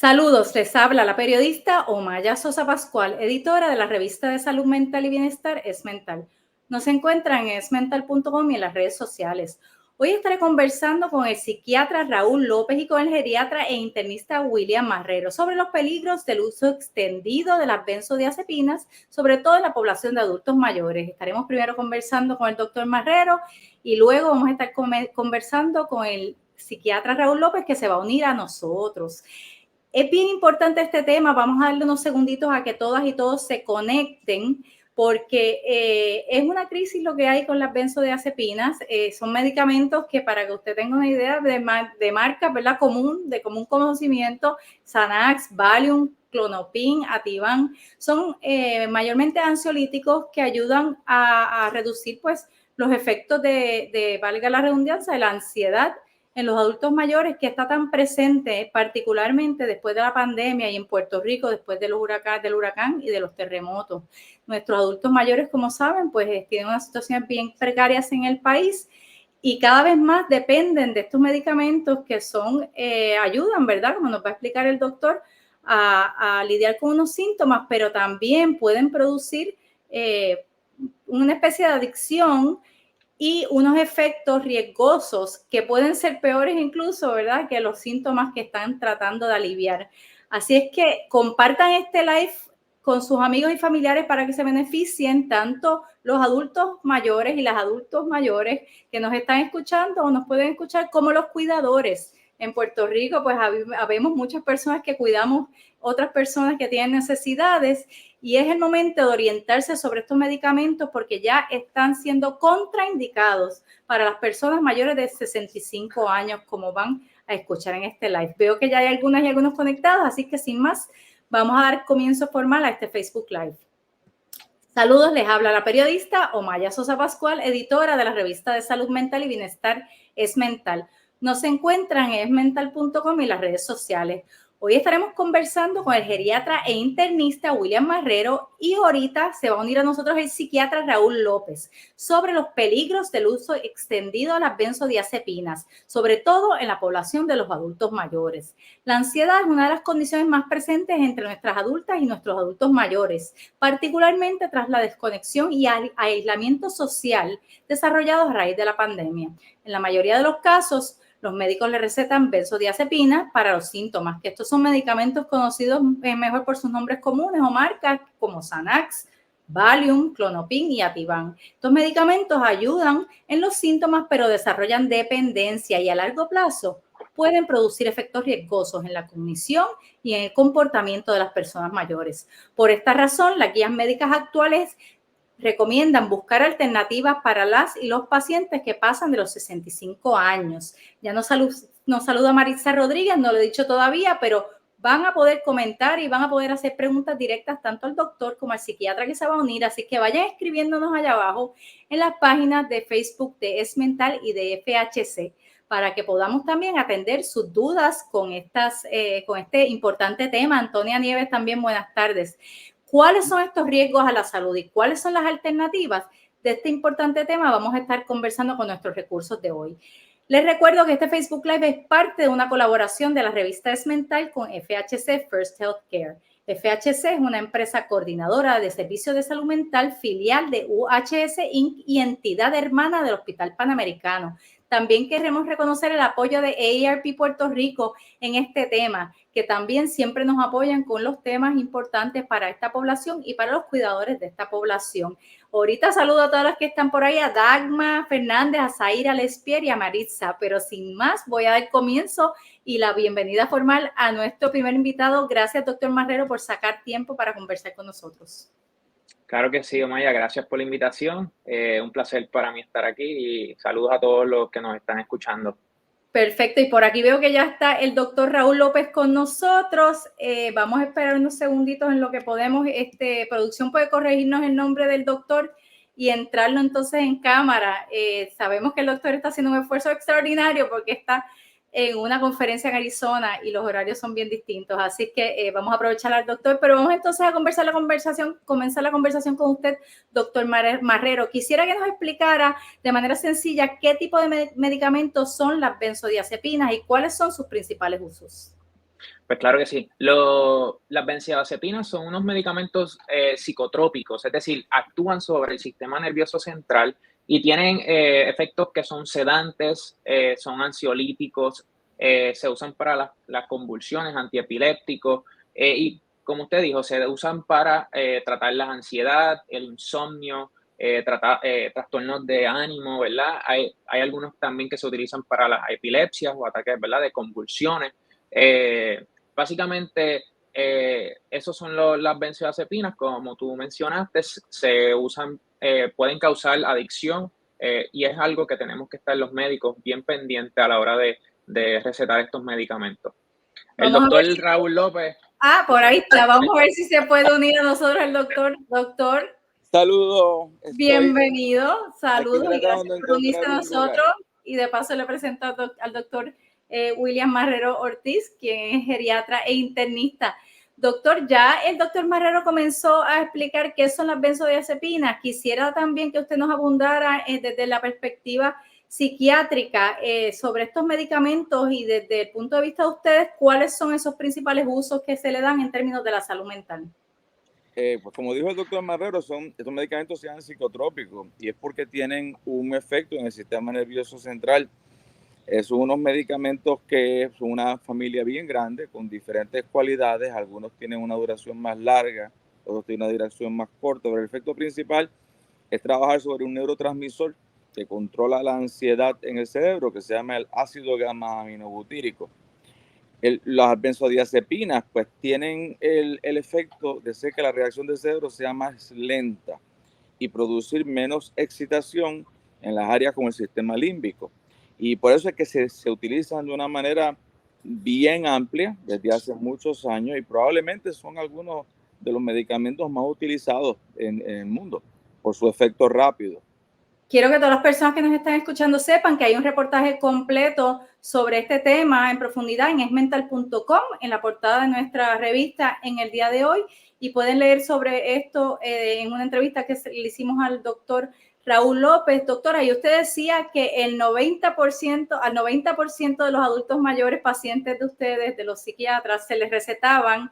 Saludos, les habla la periodista Omaya Sosa Pascual, editora de la revista de salud mental y bienestar Es Mental. Nos encuentran en esmental.com y en las redes sociales. Hoy estaré conversando con el psiquiatra Raúl López y con el geriatra e internista William Marrero sobre los peligros del uso extendido de las benzodiazepinas, sobre todo en la población de adultos mayores. Estaremos primero conversando con el doctor Marrero y luego vamos a estar conversando con el psiquiatra Raúl López, que se va a unir a nosotros. Es bien importante este tema, vamos a darle unos segunditos a que todas y todos se conecten porque es una crisis lo que hay con las benzodiazepinas. Son medicamentos que, para que usted tenga una idea de marca, ¿verdad? De común conocimiento, Xanax, Valium, Clonopin, Ativan, son mayormente ansiolíticos que ayudan a reducir pues los efectos valga la redundancia, de la ansiedad en los adultos mayores, que está tan presente, particularmente después de la pandemia y en Puerto Rico, después del huracán y de los terremotos. Nuestros adultos mayores, como saben, pues tienen unas situaciones bien precarias en el país y cada vez más dependen de estos medicamentos que ayudan, ¿verdad? Como nos va a explicar el doctor, a lidiar con unos síntomas, pero también pueden producir una especie de adicción y unos efectos riesgosos que pueden ser peores incluso, ¿verdad?, que los síntomas que están tratando de aliviar. Así es que compartan este live con sus amigos y familiares para que se beneficien tanto los adultos mayores y las adultos mayores que nos están escuchando o nos pueden escuchar, como los cuidadores. En Puerto Rico, pues habemos muchas personas que cuidamos otras personas que tienen necesidades y es el momento de orientarse sobre estos medicamentos porque ya están siendo contraindicados para las personas mayores de 65 años, como van a escuchar en este live. Veo que ya hay algunas y algunos conectados, así que sin más, vamos a dar comienzo formal a este Facebook Live. Saludos, les habla la periodista Omaya Sosa Pascual, editora de la revista de salud mental y bienestar Es Mental. Nos encuentran en esmental.com y las redes sociales. Hoy estaremos conversando con el geriatra e internista William Marrero y ahorita se va a unir a nosotros el psiquiatra Raúl López sobre los peligros del uso extendido de las benzodiazepinas, sobre todo en la población de los adultos mayores. La ansiedad es una de las condiciones más presentes entre nuestras adultas y nuestros adultos mayores, particularmente tras la desconexión y aislamiento social desarrollados a raíz de la pandemia. En la mayoría de los casos, los médicos le recetan benzodiazepinas para los síntomas, que estos son medicamentos conocidos mejor por sus nombres comunes o marcas como Xanax, Valium, Clonopin y Ativan. Estos medicamentos ayudan en los síntomas, pero desarrollan dependencia y a largo plazo pueden producir efectos riesgosos en la cognición y en el comportamiento de las personas mayores. Por esta razón, las guías médicas actuales recomiendan buscar alternativas para las y los pacientes que pasan de los 65 años. Ya nos saluda Maritza Rodríguez, no lo he dicho todavía, pero van a poder comentar y van a poder hacer preguntas directas tanto al doctor como al psiquiatra que se va a unir. Así que vayan escribiéndonos allá abajo en las páginas de Facebook de Es Mental y de FHC para que podamos también atender sus dudas con este importante tema. Antonia Nieves, también buenas tardes. ¿Cuáles son estos riesgos a la salud y cuáles son las alternativas? De este importante tema vamos a estar conversando con nuestros recursos de hoy. Les recuerdo que este Facebook Live es parte de una colaboración de la revista Es Mental con FHC First Healthcare. FHC es una empresa coordinadora de servicios de salud mental, filial de UHS Inc. y entidad hermana del Hospital Panamericano. También queremos reconocer el apoyo de AARP Puerto Rico en este tema, que también siempre nos apoyan con los temas importantes para esta población y para los cuidadores de esta población. Ahorita saludo a todas las que están por ahí, a Dagma Fernández, a Zaira Lespier y a Maritza, pero sin más voy a dar comienzo y la bienvenida formal a nuestro primer invitado. Gracias, doctor Marrero, por sacar tiempo para conversar con nosotros. Claro que sí, Omaya, gracias por la invitación. Un placer para mí estar aquí y saludos a todos los que nos están escuchando. Perfecto, y por aquí veo que ya está el doctor Raúl López con nosotros. Vamos a esperar unos segunditos en lo que podemos. Producción puede corregirnos el nombre del doctor y entrarlo entonces en cámara. Sabemos que el doctor está haciendo un esfuerzo extraordinario porque está en una conferencia en Arizona y los horarios son bien distintos. Así que vamos a aprovechar al doctor, pero vamos entonces a comenzar la conversación con usted, doctor Marrero. Quisiera que nos explicara de manera sencilla qué tipo de medicamentos son las benzodiazepinas y cuáles son sus principales usos. Pues claro que sí. Las benzodiazepinas son unos medicamentos psicotrópicos, es decir, actúan sobre el sistema nervioso central y tienen efectos que son sedantes, son ansiolíticos, se usan para las convulsiones, antiepilépticos y como usted dijo, se usan para tratar la ansiedad, el insomnio, tratar trastornos de ánimo, ¿verdad? Hay algunos también que se utilizan para las epilepsias o ataques, ¿verdad? De convulsiones. Eh, Básicamente, esos son las benzodiazepinas, como tú mencionaste, se usan, pueden causar adicción y es algo que tenemos que estar los médicos bien pendientes a la hora de recetar estos medicamentos. El Vamos a doctor ver si... Raúl López, Ah, por ahí está. el- Vamos a ver si se puede unir a nosotros el doctor. Doctor, Saludos, estoy bienvenido. aquí Saludos y gracias tratando de por unirse encontrar a un lugar. nosotros. Y de paso le presento al doctor William Marrero Ortiz, quien es geriatra e internista. Doctor, ya el doctor Marrero comenzó a explicar qué son las benzodiazepinas. Quisiera también que usted nos abundara desde la perspectiva psiquiátrica sobre estos medicamentos y desde el punto de vista de ustedes, ¿cuáles son esos principales usos que se le dan en términos de la salud mental? Pues como dijo el doctor Marrero, estos medicamentos se llaman psicotrópicos y es porque tienen un efecto en el sistema nervioso central. Son unos medicamentos que son una familia bien grande con diferentes cualidades. Algunos tienen una duración más larga, otros tienen una duración más corta, pero el efecto principal es trabajar sobre un neurotransmisor que controla la ansiedad en el cerebro, que se llama el ácido gamma aminobutírico. Las benzodiazepinas pues tienen el efecto de hacer que la reacción del cerebro sea más lenta y producir menos excitación en las áreas como el sistema límbico. Y por eso es que se utilizan de una manera bien amplia desde hace muchos años y probablemente son algunos de los medicamentos más utilizados en el mundo por su efecto rápido. Quiero que todas las personas que nos están escuchando sepan que hay un reportaje completo sobre este tema en profundidad en esmental.com, en la portada de nuestra revista en el día de hoy, y pueden leer sobre esto en una entrevista que le hicimos al doctor Raúl López. Doctora, y usted decía que al 90% de los adultos mayores pacientes de ustedes, de los psiquiatras, se les recetaban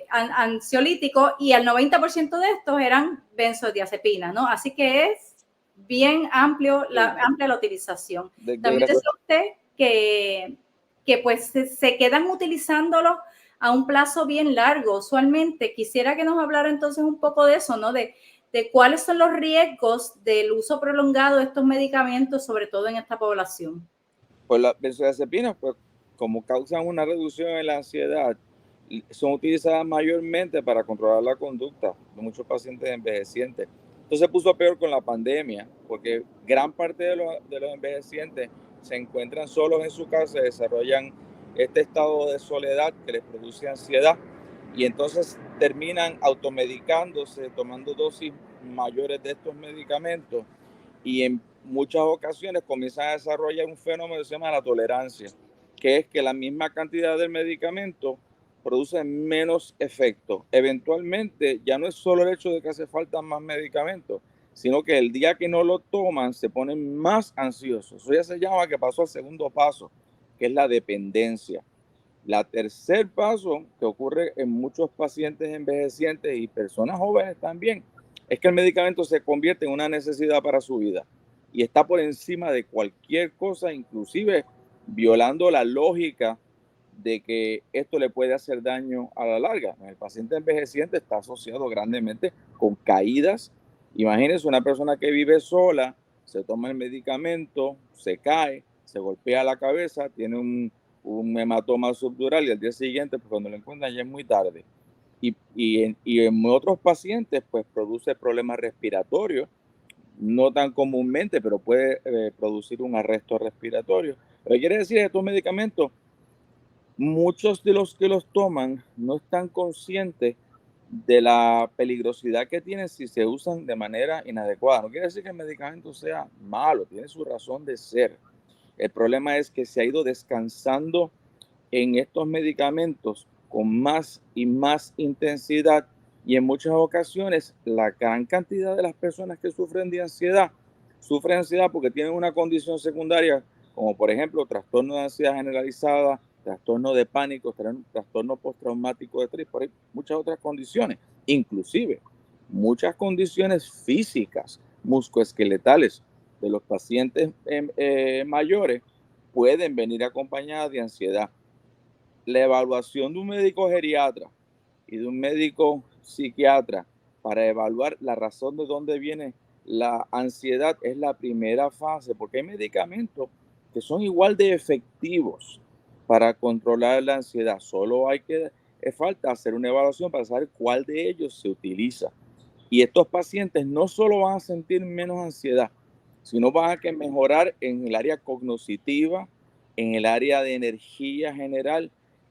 ansiolíticos y al 90% de estos eran benzodiazepinas, ¿no? Así que es bien amplia la utilización. También decía usted que pues se quedan utilizándolo a un plazo bien largo. Usualmente quisiera que nos hablara entonces un poco de eso, ¿no? De cuáles son los riesgos del uso prolongado de estos medicamentos, sobre todo en esta población. Pues las benzodiazepinas, pues como causan una reducción en la ansiedad, son utilizadas mayormente para controlar la conducta de muchos pacientes envejecientes. Entonces se puso peor con la pandemia, porque gran parte de los envejecientes se encuentran solos en su casa, desarrollan este estado de soledad que les produce ansiedad y entonces terminan automedicándose, tomando dosis mayores de estos medicamentos y en muchas ocasiones comienzan a desarrollar un fenómeno que se llama la tolerancia, que es que la misma cantidad del medicamento produce menos efecto. Eventualmente ya no es solo el hecho de que hace falta más medicamentos, sino que el día que no lo toman se ponen más ansiosos. Eso ya se llama que pasó al segundo paso, que es la dependencia. La tercer paso que ocurre en muchos pacientes envejecientes y personas jóvenes también, es que el medicamento se convierte en una necesidad para su vida y está por encima de cualquier cosa, inclusive violando la lógica de que esto le puede hacer daño a la larga. El paciente envejeciente está asociado grandemente con caídas. Imagínense una persona que vive sola, se toma el medicamento, se cae, se golpea la cabeza, tiene un hematoma subdural y al día siguiente, pues cuando lo encuentran ya es muy tarde. Y en otros pacientes, pues produce problemas respiratorios, no tan comúnmente, pero puede producir un arresto respiratorio. Lo que quiere decir es que estos medicamentos, muchos de los que los toman no están conscientes de la peligrosidad que tienen si se usan de manera inadecuada. No quiere decir que el medicamento sea malo, tiene su razón de ser. El problema es que se ha ido descansando en estos medicamentos con más y más intensidad y en muchas ocasiones la gran cantidad de las personas que sufren ansiedad porque tienen una condición secundaria como por ejemplo trastorno de ansiedad generalizada trastorno de pánico, trastorno postraumático de estrés, por ahí muchas otras condiciones, inclusive muchas condiciones físicas, musculoesqueletales de los pacientes mayores pueden venir acompañadas de ansiedad. La evaluación de un médico geriatra y de un médico psiquiatra para evaluar la razón de dónde viene la ansiedad es la primera fase, porque hay medicamentos que son igual de efectivos para controlar la ansiedad. Solo falta hacer una evaluación para saber cuál de ellos se utiliza. Y estos pacientes no solo van a sentir menos ansiedad, sino van a mejorar en el área cognitiva, en el área de energía general,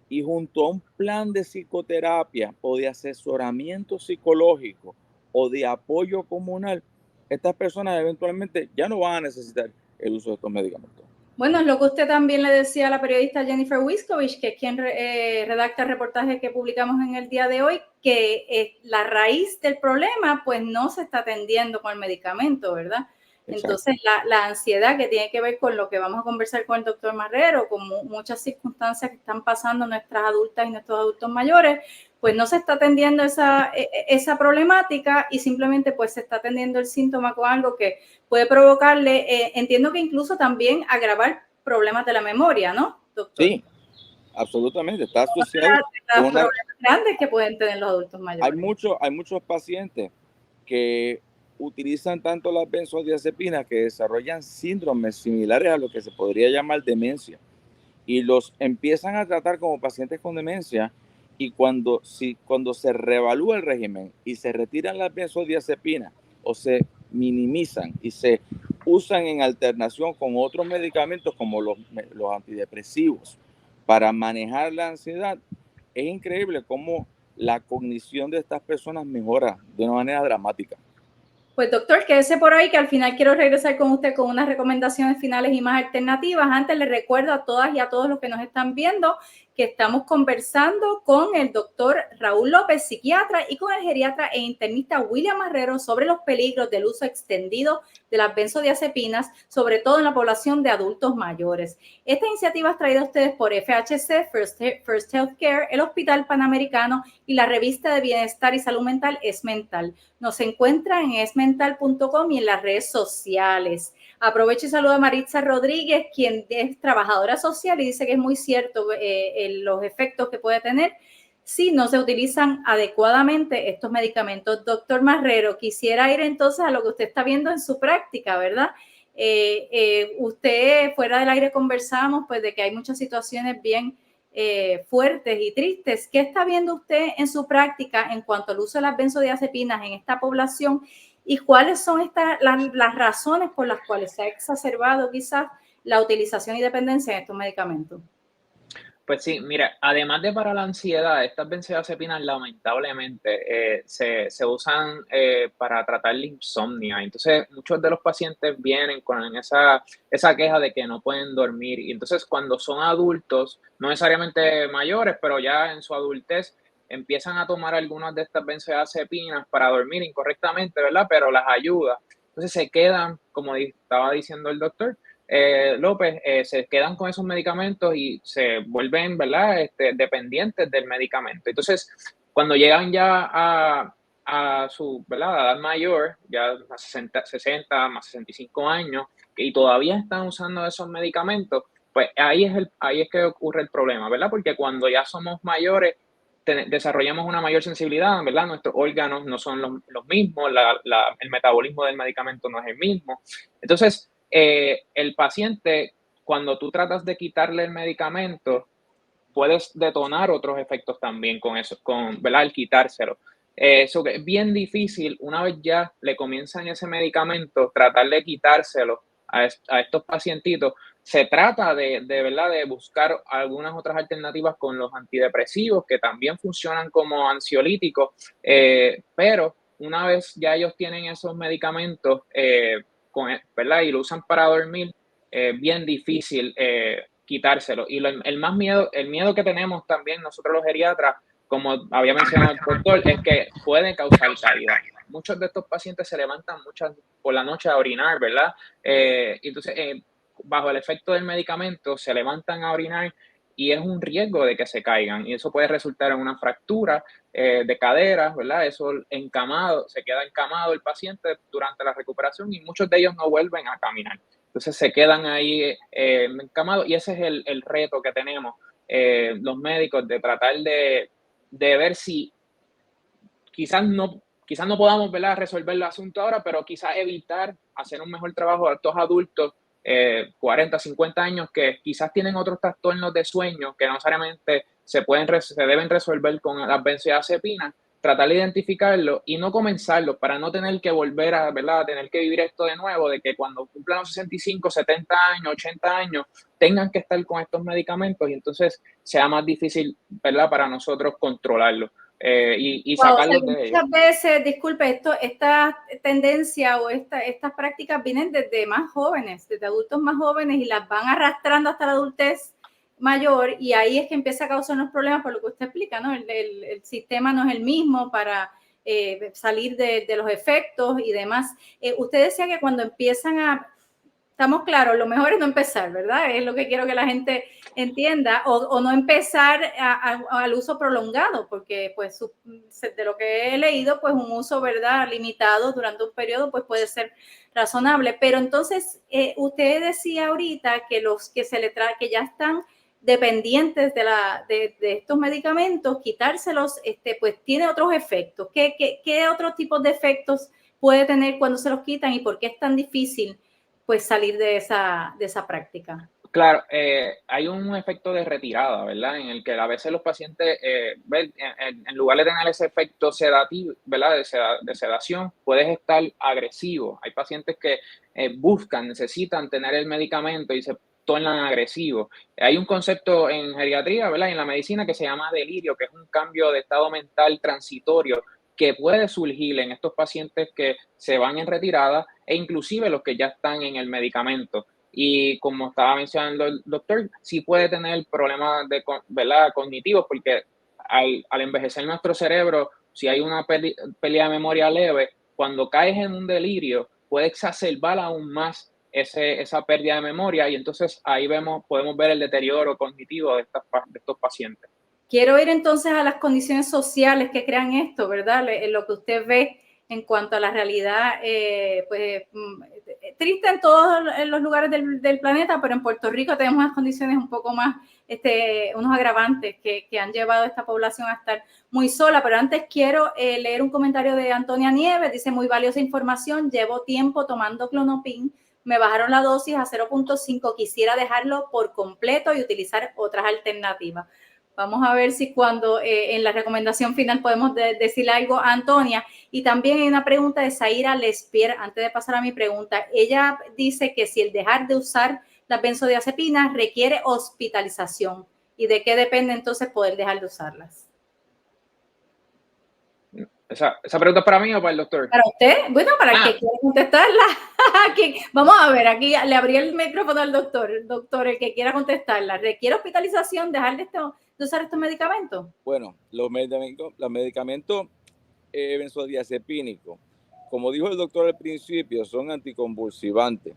y junto a un plan de psicoterapia o de asesoramiento psicológico o de apoyo comunal, estas personas eventualmente ya no van a necesitar el uso de estos medicamentos. Bueno, es lo que usted también le decía a la periodista Jennifer Wiskovich, que es quien redacta el reportaje que publicamos en el día de hoy, que la raíz del problema pues no se está atendiendo con el medicamento, ¿verdad? Exacto. Entonces, la ansiedad que tiene que ver con lo que vamos a conversar con el doctor Marrero, con muchas circunstancias que están pasando nuestras adultas y nuestros adultos mayores, pues no se está atendiendo esa problemática y simplemente pues se está atendiendo el síntoma con algo que puede provocarle, entiendo que incluso también agravar problemas de la memoria, ¿no, doctor? Sí, absolutamente, está asociado con problemas grandes que pueden tener los adultos mayores. Hay muchos pacientes que utilizan tanto las benzodiazepinas que desarrollan síndromes similares a lo que se podría llamar demencia y los empiezan a tratar como pacientes con demencia, y cuando se reevalúa el régimen y se retiran las benzodiazepinas o se minimizan y se usan en alternación con otros medicamentos como los antidepresivos para manejar la ansiedad, es increíble cómo la cognición de estas personas mejora de una manera dramática. Pues doctor, quédese por ahí que al final quiero regresar con usted con unas recomendaciones finales y más alternativas. Antes les recuerdo a todas y a todos los que nos están viendo que estamos conversando con el doctor Raúl López, psiquiatra, y con el geriatra e internista William Marrero sobre los peligros del uso extendido de las benzodiazepinas, sobre todo en la población de adultos mayores. Esta iniciativa es traída a ustedes por FHC, First Healthcare, el Hospital Panamericano y la revista de Bienestar y Salud Mental Es Mental. Nos encuentran en esmental.com y en las redes sociales. Aprovecho y saludo a Maritza Rodríguez, quien es trabajadora social y dice que es muy cierto los efectos que puede tener si no se utilizan adecuadamente estos medicamentos. Doctor Marrero, quisiera ir entonces a lo que usted está viendo en su práctica, ¿verdad? Usted, fuera del aire conversamos pues de que hay muchas situaciones bien fuertes y tristes. ¿Qué está viendo usted en su práctica en cuanto al uso de las benzodiazepinas en esta población y cuáles son las razones por las cuales se ha exacerbado quizás la utilización y dependencia de estos medicamentos? Pues sí, mira, además de para la ansiedad, estas benzodiazepinas lamentablemente se usan para tratar la insomnia. Entonces, muchos de los pacientes vienen con esa queja de que no pueden dormir. Y entonces, cuando son adultos, no necesariamente mayores, pero ya en su adultez, empiezan a tomar algunas de estas benzodiazepinas para dormir incorrectamente, ¿verdad? Pero las ayuda. Entonces, se quedan, como estaba diciendo el doctor López, se quedan con esos medicamentos y se vuelven, ¿verdad? Dependientes del medicamento. Entonces, cuando llegan ya a su, ¿verdad? Edad mayor, ya a 60 más 65 años, y todavía están usando esos medicamentos, pues ahí es que ocurre el problema, ¿verdad? Porque cuando ya somos mayores, desarrollamos una mayor sensibilidad, ¿verdad? Nuestros órganos no son los mismos, el metabolismo del medicamento no es el mismo. Entonces, el paciente, cuando tú tratas de quitarle el medicamento, puedes detonar otros efectos también con eso, ¿verdad? Al quitárselo. Eso que es bien difícil, una vez ya le comienzan ese medicamento, tratar de quitárselo a estos pacientitos. Se trata ¿verdad? De buscar algunas otras alternativas con los antidepresivos que también funcionan como ansiolíticos, pero una vez ya ellos tienen esos medicamentos, ¿verdad? Y lo usan para dormir, bien difícil quitárselo. Y el miedo que tenemos también nosotros los geriatras, como había mencionado el doctor, es que puede causar caída. Muchos de estos pacientes se levantan por la noche a orinar, ¿verdad? Entonces, bajo el efecto del medicamento, se levantan a orinar y es un riesgo de que se caigan, y eso puede resultar en una fractura de cadera, ¿verdad? Eso encamado, se queda encamado el paciente durante la recuperación y muchos de ellos no vuelven a caminar. Entonces se quedan ahí encamados y ese es el reto que tenemos los médicos, de tratar de ver si quizás no podamos, ¿verdad?, resolver el asunto ahora, pero quizás evitar hacer un mejor trabajo a estos adultos 40, 50 años que quizás tienen otros trastornos de sueño que no necesariamente se deben resolver con las benzodiazepinas, tratar de identificarlo y no comenzarlo para no tener que volver a, ¿verdad?, a tener que vivir esto de nuevo, de que cuando cumplan los 65, 70 años, 80 años, tengan que estar con estos medicamentos y entonces sea más difícil, ¿verdad?, para nosotros controlarlo. Y sacarlos de ellos. Muchas veces, disculpe, esta tendencia o estas prácticas vienen desde más jóvenes, desde adultos más jóvenes y las van arrastrando hasta la adultez mayor y ahí es que empieza a causar unos problemas por lo que usted explica, ¿no? El sistema no es el mismo para salir de los efectos y demás. Usted decía que cuando empiezan a... Estamos claros, lo mejor es no empezar, ¿verdad? Es lo que quiero que la gente entienda, o no empezar al uso prolongado, porque pues de lo que he leído, pues un uso, ¿verdad?, limitado durante un periodo, pues puede ser razonable. Pero entonces, usted decía ahorita que los que que ya están dependientes de estos medicamentos, quitárselos, pues tiene otros efectos. ¿Qué otros tipos de efectos puede tener cuando se los quitan y por qué es tan difícil pues salir de esa práctica? Claro, hay un efecto de retirada, ¿verdad? En el que a veces los pacientes, en lugar de tener ese efecto sedativo, ¿verdad?, de sedación, puedes estar agresivo. Hay pacientes que necesitan tener el medicamento y se tornan agresivos. Hay un concepto en geriatría, ¿verdad?, y en la medicina que se llama delirio, que es un cambio de estado mental transitorio que puede surgir en estos pacientes que se van en retirada e inclusive los que ya están en el medicamento. Y como estaba mencionando el doctor, sí puede tener problemas ¿verdad?, cognitivos, porque al envejecer nuestro cerebro, si hay una pérdida de memoria leve, cuando caes en un delirio, puede exacerbar aún más esa pérdida de memoria y entonces ahí podemos ver el deterioro cognitivo de estos pacientes. Quiero ir entonces a las condiciones sociales que crean esto, ¿verdad? Lo que usted ve en cuanto a la realidad, pues triste en todos los lugares del planeta, pero en Puerto Rico tenemos unas condiciones un poco más, unos agravantes que han llevado a esta población a estar muy sola. Pero antes quiero leer un comentario de Antonia Nieves, dice: muy valiosa información, llevo tiempo tomando Clonopin, me bajaron la dosis a 0.5, quisiera dejarlo por completo y utilizar otras alternativas. Vamos a ver si cuando en la recomendación final podemos decirle algo a Antonia. Y también hay una pregunta de Zaira Lespier, antes de pasar a mi pregunta. Ella dice que si el dejar de usar las benzodiazepinas requiere hospitalización. ¿Y de qué depende entonces poder dejar de usarlas? ¿Esa pregunta es para mí o para el doctor? Para usted, bueno, para el que quiera contestarla. Vamos a ver, aquí le abrí el micrófono al doctor. Doctor, el que quiera contestarla, ¿requiere hospitalización dejar de usar estos medicamentos? Bueno, los medicamentos benzodiazepínicos, como dijo el doctor al principio, son anticonvulsivantes.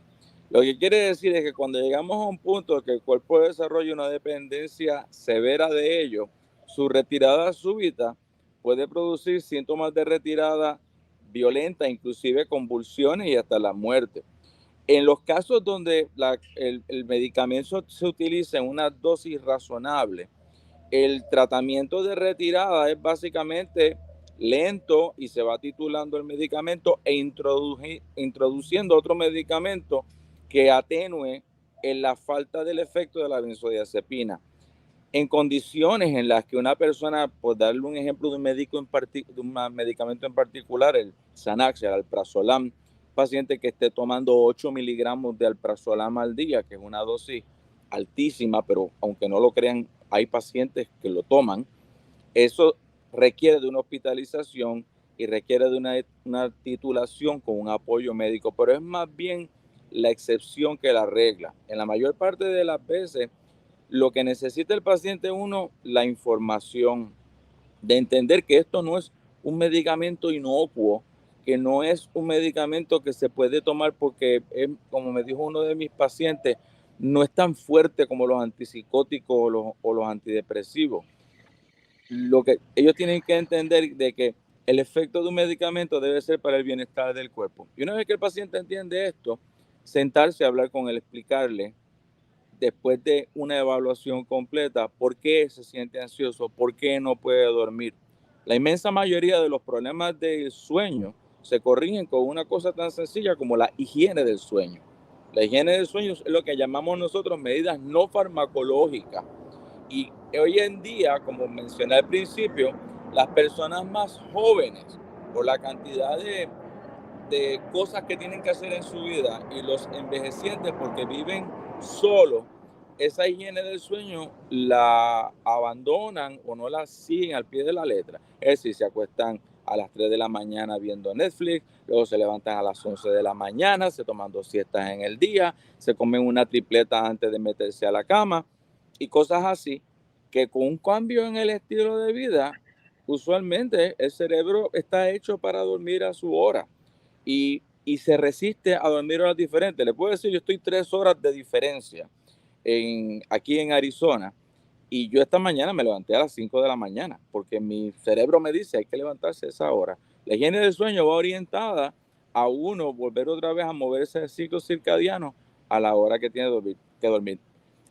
Lo que quiere decir es que cuando llegamos a un punto que el cuerpo desarrolla una dependencia severa de ellos, su retirada súbita puede producir síntomas de retirada violenta, inclusive convulsiones y hasta la muerte. En los casos donde el medicamento se utiliza en una dosis razonable, el tratamiento de retirada es básicamente lento y se va titulando el medicamento e introduciendo otro medicamento que atenúe en la falta del efecto de la benzodiazepina. En condiciones en las que una persona, por darle un ejemplo de un medicamento en particular, el Xanax, el alprazolam, paciente que esté tomando 8 miligramos de alprazolam al día, que es una dosis altísima, pero aunque no lo crean, hay pacientes que lo toman. Eso requiere de una hospitalización y requiere de una titulación con un apoyo médico, pero es más bien la excepción que la regla. En la mayor parte de las veces, lo que necesita el paciente, la información de entender que esto no es un medicamento inocuo, que no es un medicamento que se puede tomar porque, como me dijo uno de mis pacientes, no es tan fuerte como los antipsicóticos o los antidepresivos. Lo que ellos tienen que entender de que el efecto de un medicamento debe ser para el bienestar del cuerpo. Y una vez que el paciente entiende esto, sentarse a hablar con él, explicarle, después de una evaluación completa, por qué se siente ansioso, por qué no puede dormir. La inmensa mayoría de los problemas del sueño se corrigen con una cosa tan sencilla como la higiene del sueño. La higiene del sueño es lo que llamamos nosotros medidas no farmacológicas. Y hoy en día, como mencioné al principio, las personas más jóvenes, por la cantidad de cosas que tienen que hacer en su vida, y los envejecientes porque viven solos, esa higiene del sueño la abandonan o no la siguen al pie de la letra. Es decir, se acuestan a las 3 de la mañana viendo Netflix, luego se levantan a las 11 de la mañana, se toman 2 siestas en el día, se comen una tripleta antes de meterse a la cama y cosas así, que con un cambio en el estilo de vida, usualmente el cerebro está hecho para dormir a su hora y se resiste a dormir horas diferentes. Le puedo decir, yo estoy 3 horas de diferencia aquí en Arizona, y yo esta mañana me levanté a las 5 de la mañana porque mi cerebro me dice hay que levantarse a esa hora. La higiene del sueño va orientada a uno volver otra vez a moverse el ciclo circadiano a la hora que tiene que dormir.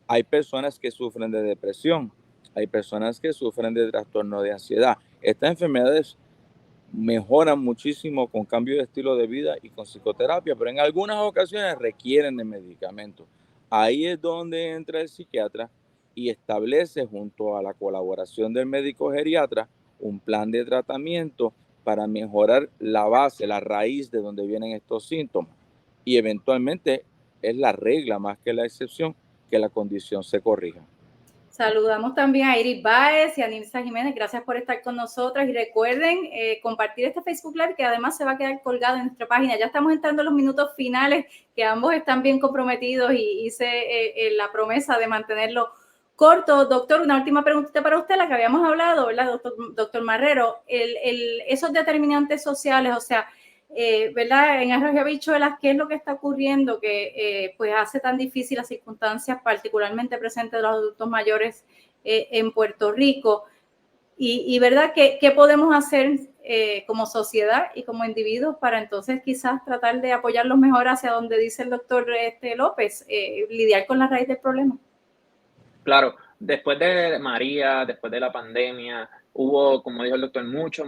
Hay personas que sufren de depresión, hay personas que sufren de trastorno de ansiedad. Estas enfermedades mejoran muchísimo con cambio de estilo de vida y con psicoterapia, pero en algunas ocasiones requieren de medicamentos. Ahí es donde entra el psiquiatra y establece, junto a la colaboración del médico geriatra, un plan de tratamiento para mejorar la base, la raíz de donde vienen estos síntomas. Y eventualmente es la regla más que la excepción que la condición se corrija. Saludamos también a Iris Báez y a Nilsa Jiménez. Gracias por estar con nosotras. Y recuerden compartir este Facebook Live, que además se va a quedar colgado en nuestra página. Ya estamos entrando en los minutos finales, que ambos están bien comprometidos y hice la promesa de mantenerlo corto. Doctor, una última preguntita para usted, la que habíamos hablado, ¿verdad, doctor Marrero? Esos determinantes sociales, o sea, ¿verdad? En Arroyo Habichuelas, ¿qué es lo que está ocurriendo que pues hace tan difícil las circunstancias particularmente presentes de los adultos mayores en Puerto Rico? Y ¿verdad? ¿Qué podemos hacer como sociedad y como individuos para entonces quizás tratar de apoyarlos mejor hacia donde dice el doctor López, lidiar con la raíz del problema? Claro, después de María, después de la pandemia, hubo, como dijo el doctor, mucho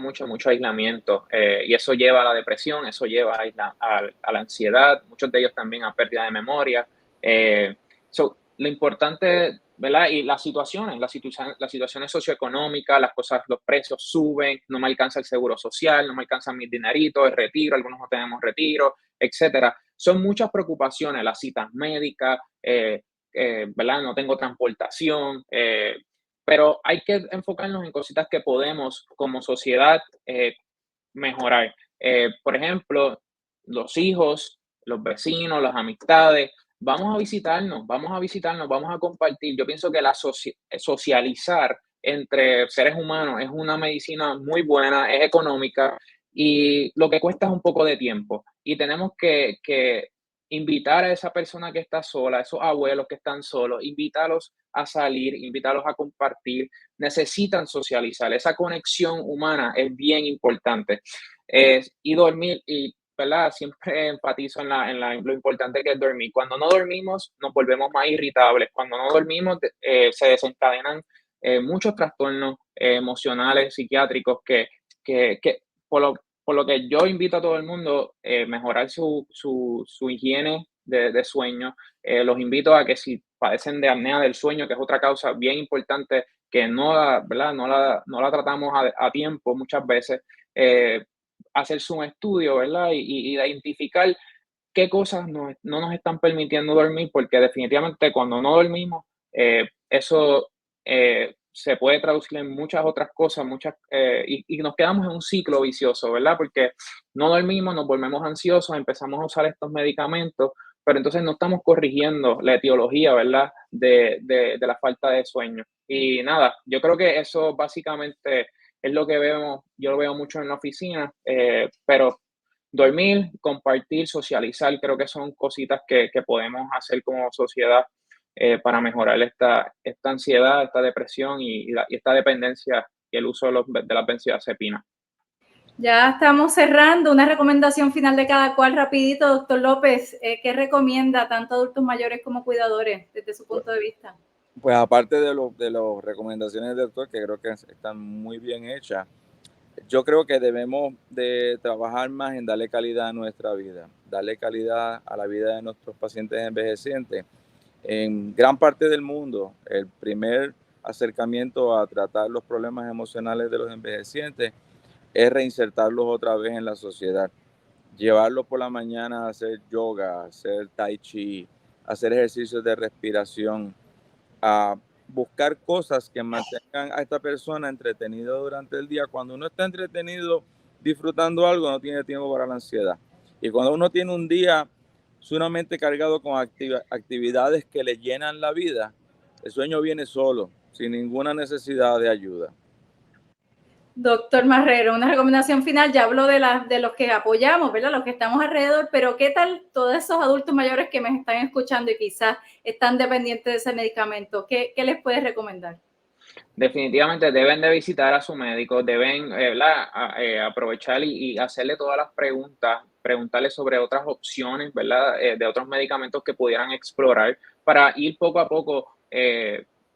aislamiento, y eso lleva a la depresión, eso lleva a la ansiedad, muchos de ellos también a pérdida de memoria. Lo importante, ¿verdad? Y las situaciones socioeconómicas, las cosas, los precios suben, no me alcanza el seguro social, no me alcanzan mis dineritos, el retiro, algunos no tenemos retiro, etcétera. Son muchas preocupaciones, las citas médicas, ¿verdad? No tengo transportación, pero hay que enfocarnos en cositas que podemos como sociedad mejorar. Por ejemplo, los hijos, los vecinos, las amistades, vamos a visitarnos, vamos a compartir. Yo pienso que socializar entre seres humanos es una medicina muy buena, es económica y lo que cuesta es un poco de tiempo. Y tenemos que invitar a esa persona que está sola, a esos abuelos que están solos, invítalos a salir, invítalos a compartir. Necesitan socializar. Esa conexión humana es bien importante. Y dormir, y ¿verdad? Siempre enfatizo en lo importante que es dormir. Cuando no dormimos, nos volvemos más irritables. Cuando no dormimos, se desencadenan muchos trastornos emocionales, psiquiátricos, que por lo que yo invito a todo el mundo mejorar su higiene de sueño. Los invito a que si padecen de apnea del sueño, que es otra causa bien importante que ¿verdad? No la tratamos a tiempo muchas veces, hacerse un estudio, ¿verdad? Y identificar qué cosas no nos están permitiendo dormir, porque definitivamente cuando no dormimos, eso se puede traducir en muchas otras cosas, y nos quedamos en un ciclo vicioso, ¿verdad? Porque no dormimos, nos volvemos ansiosos, empezamos a usar estos medicamentos, pero entonces no estamos corrigiendo la etiología, ¿verdad? De la falta de sueño. Y nada, yo creo que eso básicamente es lo que yo lo veo mucho en la oficina, pero dormir, compartir, socializar, creo que son cositas que podemos hacer como sociedad para mejorar esta ansiedad, esta depresión y esta dependencia y el uso de las benzodiazepinas. Ya estamos cerrando. Una recomendación final de cada cual, rapidito, doctor López. ¿Qué recomienda tanto adultos mayores como cuidadores desde su punto de vista? Pues aparte de las recomendaciones del doctor, que creo que están muy bien hechas, yo creo que debemos de trabajar más en darle calidad a nuestra vida, darle calidad a la vida de nuestros pacientes envejecientes. En gran parte del mundo, el primer acercamiento a tratar los problemas emocionales de los envejecientes es reinsertarlos otra vez en la sociedad. Llevarlos por la mañana a hacer yoga, hacer tai chi, hacer ejercicios de respiración, a buscar cosas que mantengan a esta persona entretenida durante el día. Cuando uno está entretenido disfrutando algo, no tiene tiempo para la ansiedad. Y cuando uno tiene un día sumamente cargado con actividades que le llenan la vida, el sueño viene solo, sin ninguna necesidad de ayuda. Doctor Marrero, una recomendación final. Ya hablo de los que apoyamos, ¿verdad? Los que estamos alrededor, pero ¿qué tal todos esos adultos mayores que me están escuchando y quizás están dependientes de ese medicamento? ¿Qué les puedes recomendar? Definitivamente deben de visitar a su médico, deben aprovechar y hacerle todas las preguntas, preguntarle sobre otras opciones, ¿verdad? De otros medicamentos que pudieran explorar para ir poco a poco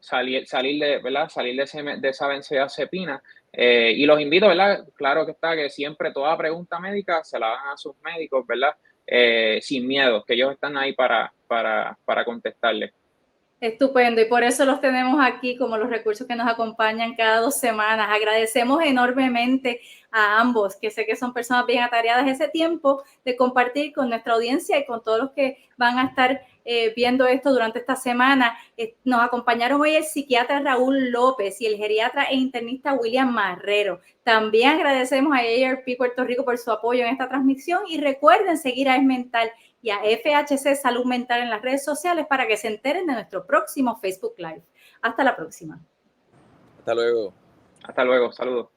salir de, ¿verdad? Salir de esa benzodiazepina. Y los invito, ¿verdad? Claro que está, que siempre toda pregunta médica se la hagan a sus médicos, ¿verdad? Sin miedo, que ellos están ahí para contestarles. Estupendo, y por eso los tenemos aquí como los recursos que nos acompañan cada 2 semanas. Agradecemos enormemente a ambos, que sé que son personas bien atareadas, ese tiempo de compartir con nuestra audiencia y con todos los que van a estar viendo esto durante esta semana. Nos acompañaron hoy el psiquiatra Raúl López y el geriatra e internista William Marrero. También agradecemos a AARP Puerto Rico por su apoyo en esta transmisión y recuerden seguir a EsMental y a FHC Salud Mental en las redes sociales para que se enteren de nuestro próximo Facebook Live. Hasta la próxima. Hasta luego. Hasta luego, saludos.